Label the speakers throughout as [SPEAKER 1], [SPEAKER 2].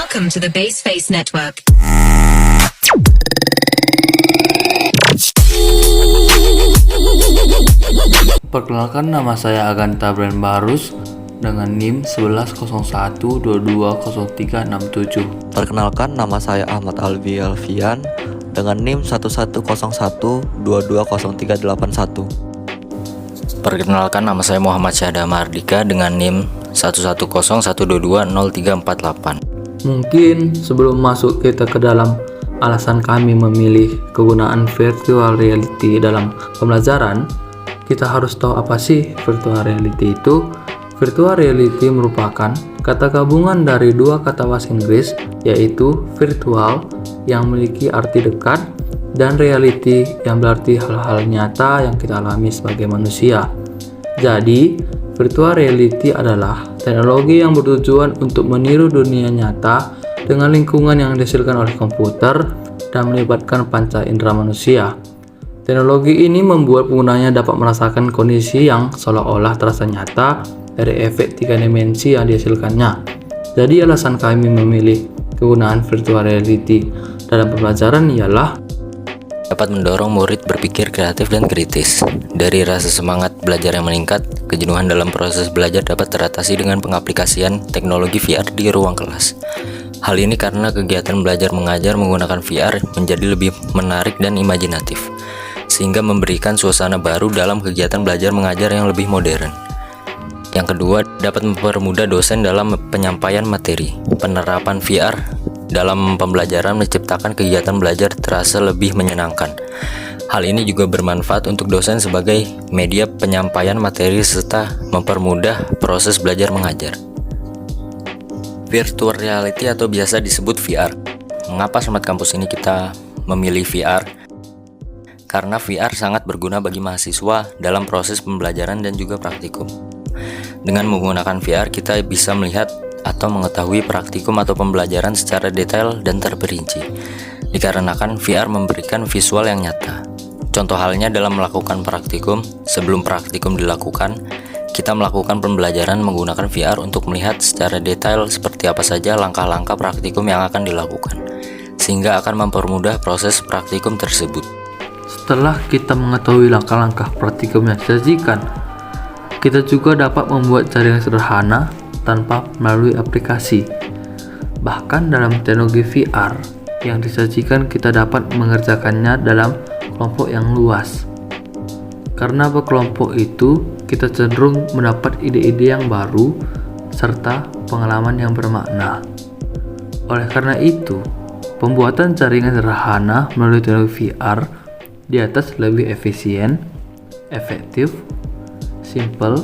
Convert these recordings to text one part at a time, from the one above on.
[SPEAKER 1] Welcome to the Baseface Network.
[SPEAKER 2] Perkenalkan, nama saya Aganta Brand Barus dengan NIM 1101220367.
[SPEAKER 3] Perkenalkan, nama saya Ahmad Alvi Alfian dengan NIM 1101220381.
[SPEAKER 4] Perkenalkan, nama saya Muhammad Syahda Mardika dengan NIM 1101220348.
[SPEAKER 2] Mungkin sebelum masuk kita ke dalam alasan kami memilih kegunaan virtual reality dalam pembelajaran, kita harus tahu apa sih virtual reality itu. Virtual reality merupakan kata gabungan dari dua kata bahasa Inggris, yaitu virtual yang memiliki arti dekat dan reality yang berarti hal-hal nyata yang kita alami sebagai manusia. Jadi, virtual reality adalah teknologi yang bertujuan untuk meniru dunia nyata dengan lingkungan yang dihasilkan oleh komputer dan melibatkan panca indera manusia. Teknologi ini membuat penggunanya dapat merasakan kondisi yang seolah-olah terasa nyata dari efek 3 dimensi yang dihasilkannya. Jadi alasan kami memilih kegunaan virtual reality dalam pembelajaran ialah
[SPEAKER 4] Dapat mendorong murid berpikir kreatif dan kritis. Dari rasa semangat belajar yang meningkat, kejenuhan dalam proses belajar dapat teratasi dengan pengaplikasian teknologi VR di ruang kelas. Hal ini karena kegiatan belajar mengajar menggunakan VR menjadi lebih menarik dan imajinatif, sehingga memberikan suasana baru dalam kegiatan belajar mengajar yang lebih modern. Yang kedua, dapat mempermudah dosen dalam penyampaian materi. Penerapan VR dalam pembelajaran menciptakan kegiatan belajar terasa lebih menyenangkan. Hal ini juga bermanfaat untuk dosen sebagai media penyampaian materi serta mempermudah proses belajar mengajar. Virtual reality atau biasa disebut VR. Mengapa Smart Campus ini kita memilih VR? Karena VR sangat berguna bagi mahasiswa dalam proses pembelajaran dan juga praktikum. Dengan menggunakan VR, kita bisa melihat atau mengetahui praktikum atau pembelajaran secara detail dan terperinci, dikarenakan VR memberikan visual yang nyata. Contoh halnya dalam melakukan praktikum, sebelum praktikum dilakukan, kita melakukan pembelajaran menggunakan VR untuk melihat secara detail seperti apa saja langkah-langkah praktikum yang akan dilakukan, sehingga akan mempermudah proses praktikum tersebut.
[SPEAKER 2] setelah kita mengetahui langkah-langkah praktikum yang disajikan, kita juga dapat membuat jaringan sederhana tanpa melalui aplikasi. Bahkan dalam teknologi VR yang disajikan, kita dapat mengerjakannya dalam kelompok yang luas. Karena berkelompok itu, kita cenderung mendapat ide-ide yang baru serta pengalaman yang bermakna. Oleh karena itu, pembuatan jaringan sederhana melalui teknologi VR di atas lebih efisien, efektif, simple,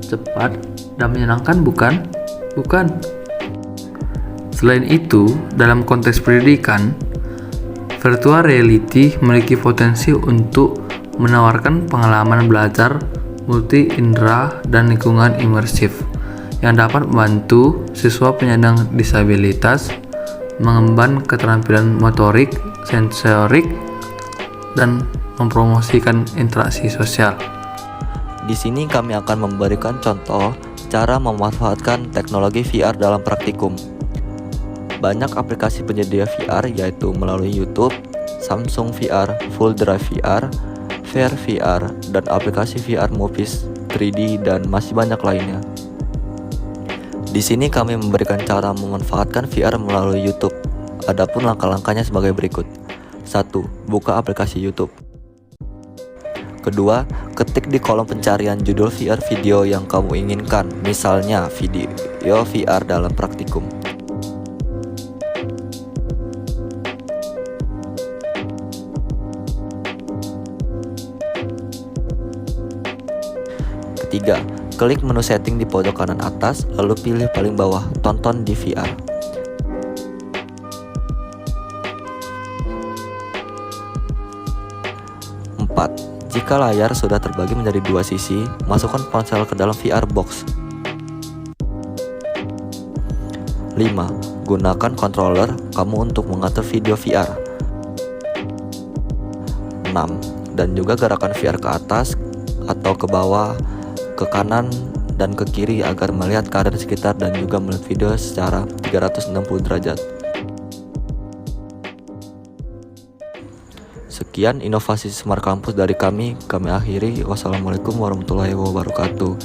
[SPEAKER 2] cepat, dan menyenangkan, bukan? Bukan. Selain itu, dalam konteks pendidikan, virtual reality memiliki potensi untuk menawarkan pengalaman belajar multi indera dan lingkungan imersif yang dapat membantu siswa penyandang disabilitas mengembangkan keterampilan motorik, sensorik, dan mempromosikan interaksi sosial.
[SPEAKER 3] Di sini kami akan memberikan contoh cara memanfaatkan teknologi VR dalam praktikum. Banyak aplikasi penyedia VR yaitu melalui YouTube, Samsung VR, Full Drive VR, Fair VR, dan aplikasi VR Movies 3D dan masih banyak lainnya. Di sini kami memberikan cara memanfaatkan VR melalui YouTube. Adapun langkah-langkahnya sebagai berikut. 1. Buka aplikasi YouTube. Kedua, ketik di kolom pencarian judul VR video yang kamu inginkan, misalnya video VR dalam praktikum. Ketiga, klik menu setting di pojok kanan atas, lalu pilih paling bawah, tonton di VR. 4. Jika layar sudah terbagi menjadi dua sisi, masukkan ponsel ke dalam VR box. 5. Gunakan controller kamu untuk mengatur video VR. 6. Dan juga gerakan VR ke atas atau ke bawah, ke kanan dan ke kiri agar melihat keadaan sekitar dan juga melihat video secara 360 derajat. Sekian inovasi Smart Campus dari kami akhiri. Wassalamualaikum warahmatullahi wabarakatuh.